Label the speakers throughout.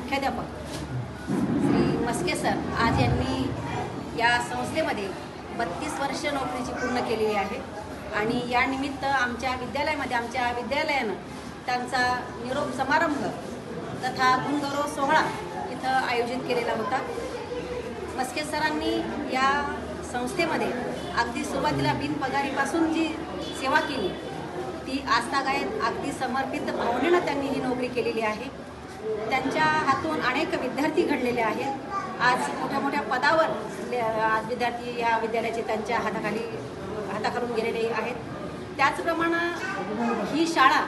Speaker 1: मुख्याध्यापक श्री मस्के सर आज यांनी या संस्थेमध्ये 32 वर्ष नोकरीची पूर्ण केलेली आहे आणि या निमित्त आमच्या विद्यालयामध्ये आमच्या विद्यालयानं त्यांचा निरोप समारंभ तथा गुणगौरव सोहळा इथं आयोजित केलेला होता। मस्के सरांनी या संस्थेमध्ये अगदी सुरुवातीला बिनपगारीपासून जी सेवा केली ती आजतागायत अगदी समर्पित भावनेनं त्यांनी ही नोकरी केलेली आहे। त्यांच्या हातून अनेक विद्यार्थी घडलेले आहेत। आज मोठ्या मोठ्या पदावर आज विद्यार्थी या विद्यालयाचे त्यांच्या हाताखालून गेलेले आहेत। त्याचप्रमाणे ही शाळा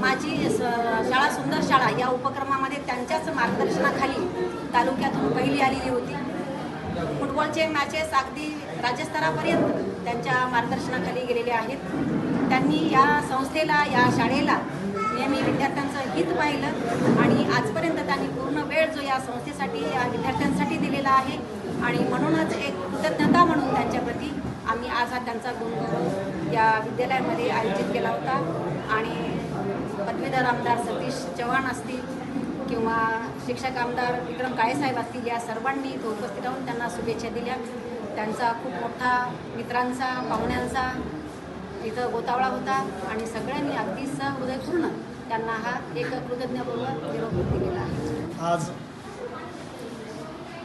Speaker 1: माझी शाळा सुंदर शाळा या उपक्रमामध्ये त्यांच्याच मार्गदर्शनाखाली तालुक्यातून पहिली आलेली होती। फुटबॉलचे मॅचेस अगदी राज्यस्तरापर्यंत त्यांच्या मार्गदर्शनाखाली गेलेले आहेत। त्यांनी या संस्थेला या शाळेला नेहमी विद्यार्थ्यांचं हित पाहिलं आणि आजपर्यंत त्यांनी पूर्ण वेळ जो या संस्थेसाठी या विद्यार्थ्यांसाठी दिलेला आहे आणि म्हणूनच एक कृतज्ञता म्हणून त्यांच्याप्रती आम्ही आज हा त्यांचा गुणगौरव या विद्यालयामध्ये आयोजित केला होता। आणि पदवीधर आमदार सतीश चव्हाण असतील किंवा शिक्षक आमदार विक्रम काळेसाहेब असतील या सर्वांनी इथं उपस्थित राहून त्यांना शुभेच्छा दिल्या। त्यांचा खूप मोठा मित्रांचा पाहुण्यांचा इथं गोतावळा होता आणि सगळ्यांनी अगदी सहृदयपूर्ण त्यांना हा एक कृतज्ञपूर्वक निरोप दिलेला आहे।
Speaker 2: आज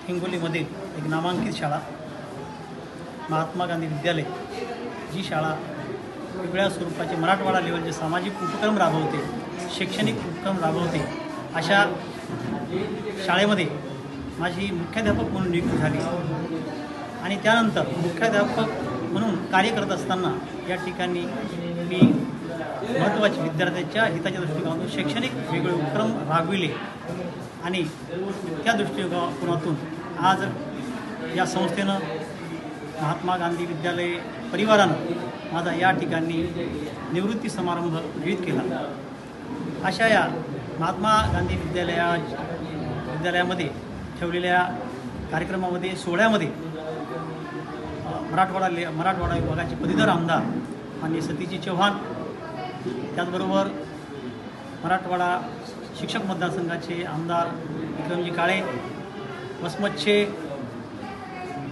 Speaker 2: हिंगोलीमध्ये एक नामांकित शाळा महात्मा गांधी विद्यालय जी शाळा वेगळ्या स्वरूपाचे मराठवाडा लेवलचे सामाजिक उपक्रम राबवते, शैक्षणिक उपक्रम राबवते, अशा शाळेमध्ये माझी मुख्याध्यापक म्हणून नियुक्ती झाली आणि त्यानंतर मुख्याध्यापक म्हणून कार्य करत असताना या ठिकाणी मी महत्त्वाचे विद्यार्थ्यांच्या हिताच्या दृष्टिकोनातून शैक्षणिक वेगवेगळे उपक्रम राबविले आणि त्या दृष्टिकोनातून आज या संस्थेनं महात्मा गांधी विद्यालय परिवारानं माझा या ठिकाणी निवृत्ती समारंभ आयोजित केला। अशा या महात्मा गांधी विद्यालयामध्ये ठेवलेल्या कार्यक्रमामध्ये सोहळ्यामध्ये मराठवाडा विभागाचे पदवीधर आमदार माननीय सतीश चव्हाण, त्याचबरोबर मराठवाडा शिक्षक मतदारसंघाचे आमदार विक्रमजी काळे, वसमतचे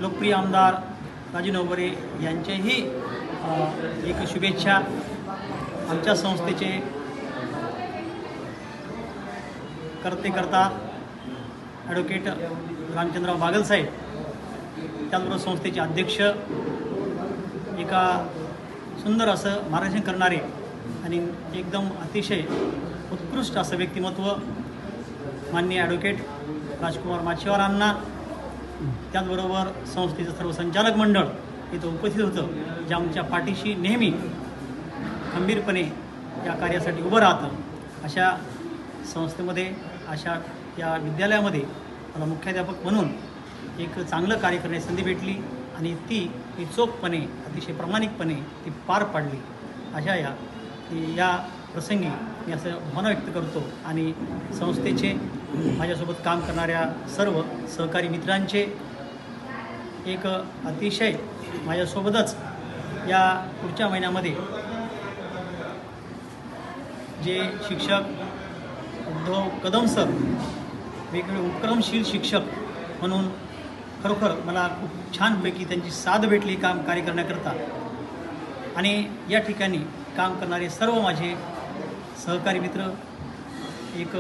Speaker 2: लोकप्रिय आमदार राजू नवबरे यांचेही एक शुभेच्छा। आमच्या संस्थेचे कर्ता ॲडव्होकेट रामचंद्रराव बागलसाहेब, त्याचबरोबर संस्थेचे अध्यक्ष, एका सुंदर असं मार्गदर्शन करणारे आणि एकदम अतिशय उत्कृष्ट असं व्यक्तिमत्व माननीय ॲडव्होकेट राजकुमार माचेवारांना, त्याचबरोबर संस्थेचं सर्व संचालक मंडळ इथं उपस्थित होतं, जे आमच्या पाठीशी नेहमी खंबीरपणे या कार्यासाठी उभं राहतं। अशा संस्थेमध्ये अशा या विद्यालयामध्ये मला मुख्याध्यापक म्हणून एक चांगलं कार्य करण्याची संधी भेटली आणि ती मी चोखपणे अतिशय प्रामाणिकपणे ती पार पाडली। अशा या प्रसंगी मी असं भावना व्यक्त करतो आणि संस्थेचे माझ्यासोबत काम करणाऱ्या सर्व सहकारी मित्रांचे एक अतिशय माझ्यासोबतच या पुढच्या महिन्यामध्ये जे शिक्षक उद्धव कदम सर वेगवेगळे उपक्रमशील शिक्षक म्हणून खरोखर मला खूप छानपैकी त्यांची साथ भेटली कार्य करण्याकरता आणि या ठिकाणी काम करणारे सर्व माझे सहकारी मित्र, एक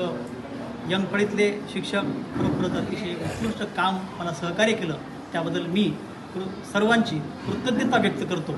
Speaker 2: यंग फळीतले शिक्षक खरोखरच अतिशय उत्कृष्ट काम मला सहकार्य केलं त्याबद्दल मी सर्वांची कृतज्ञता व्यक्त करतो।